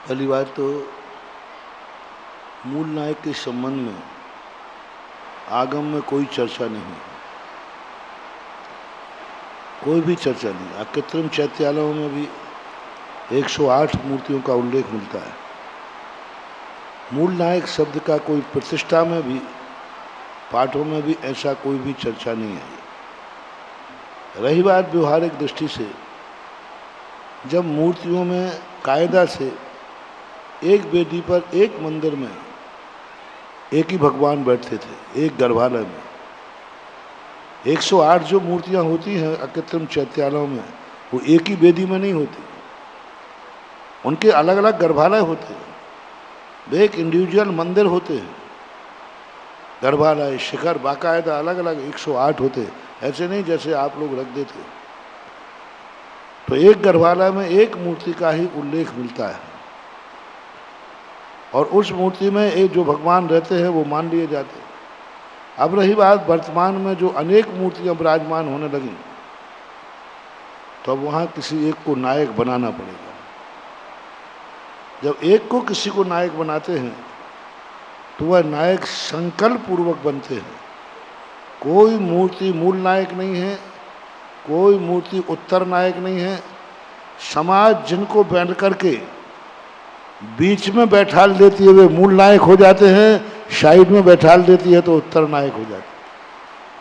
पहली बात तो मूल नायक के संबंध में आगम में कोई चर्चा नहीं है, कोई भी चर्चा नहीं। कृत्रिम चैत्यालयों में भी 108 मूर्तियों का उल्लेख मिलता है। मूल नायक शब्द का कोई प्रतिष्ठा में भी, पाठों में भी ऐसा कोई भी चर्चा नहीं आई। रही बात व्यवहारिक दृष्टि से, जब मूर्तियों में कायदा से एक वेदी पर एक मंदिर में एक ही भगवान बैठते थे, एक गर्भालय में 108 जो मूर्तियां होती हैं अकृत्रिम चैत्यालयों में, वो एक ही वेदी में नहीं होती, उनके अलग अलग गर्भालय होते हैं, वे एक इंडिविजुअल मंदिर होते हैं। गर्भालय, शिखर बाकायदा अलग अलग 108 होते, ऐसे नहीं जैसे आप लोग रख देते। तो एक गर्भालय में एक मूर्ति का ही उल्लेख मिलता है और उस मूर्ति में एक जो भगवान रहते हैं वो मान लिए जाते हैं। अब रही बात वर्तमान में जो अनेक मूर्तियां विराजमान होने लगी, तो अब वहाँ किसी एक को नायक बनाना पड़ेगा। जब एक को किसी को नायक बनाते हैं तो वह नायक संकल्प पूर्वक बनते हैं। कोई मूर्ति मूल नायक नहीं है, कोई मूर्ति उत्तर नायक नहीं है। समाज जिनको बैठ करके बीच में बैठाल देती है वे मूल नायक हो जाते हैं, साइड में बैठाल देती है तो उत्तर नायक हो जाते हैं।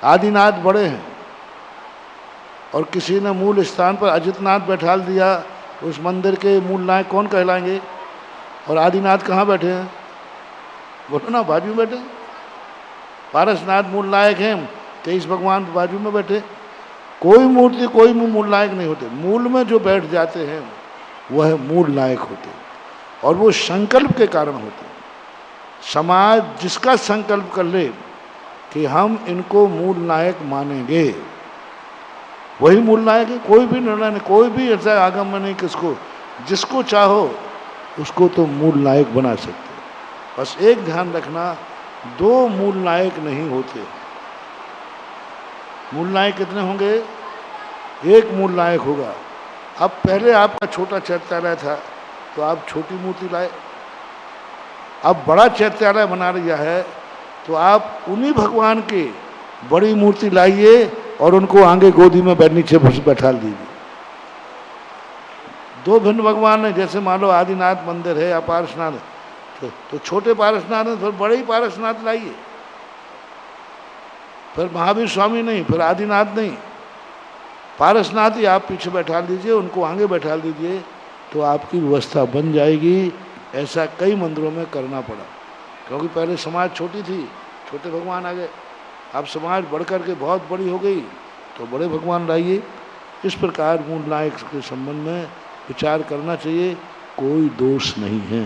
आदिनाथ बड़े हैं और किसी ने मूल स्थान पर अजितनाथ बैठाल दिया तो उस मंदिर के मूल नायक कौन कहलाएंगे? और आदिनाथ कहाँ बैठे हैं? बोलो ना, बाजू में बैठे। पारसनाथ मूल नायक हैं, 23 भगवान बाजू में बैठे। कोई मूर्ति कोई मूल नायक नहीं होते, मूल में जो बैठ जाते हैं वह मूल नायक होते हैं और वो संकल्प के कारण होते हैं। समाज जिसका संकल्प कर ले कि हम इनको मूल नायक मानेंगे, वही मूल नायक है। कोई भी निर्णय नहीं, कोई भी ऐसा आगम में नहीं किसको, जिसको चाहो उसको तो मूल नायक बना सकते हो। बस एक ध्यान रखना, दो मूल नायक नहीं होते। मूल नायक कितने होंगे? एक मूल नायक होगा। अब पहले आपका छोटा चैत्यालय था तो आप छोटी मूर्ति लाए, अब बड़ा चैत्यालय बना लिया है तो आप उन्हीं भगवान की बड़ी मूर्ति लाइए और उनको आगे गोदी में नीचे बैठा दीजिए। दो भिन्न भगवान है, जैसे मान लो आदिनाथ मंदिर है या पारसनाथ, तो छोटे पारसनाथ है फिर बड़े ही पारसनाथ लाइए, फिर महावीर स्वामी नहीं, फिर आदिनाथ नहीं, पारसनाथ ही आप पीछे बैठा दीजिए, उनको आगे बैठा दीजिए तो आपकी व्यवस्था बन जाएगी। ऐसा कई मंदिरों में करना पड़ा, क्योंकि पहले समाज छोटी थी, छोटे भगवान आ गए। अब समाज बढ़ कर के बहुत बड़ी हो गई तो बड़े भगवान लाइए। इस प्रकार मूल नायक के संबंध में विचार करना चाहिए, कोई दोष नहीं है।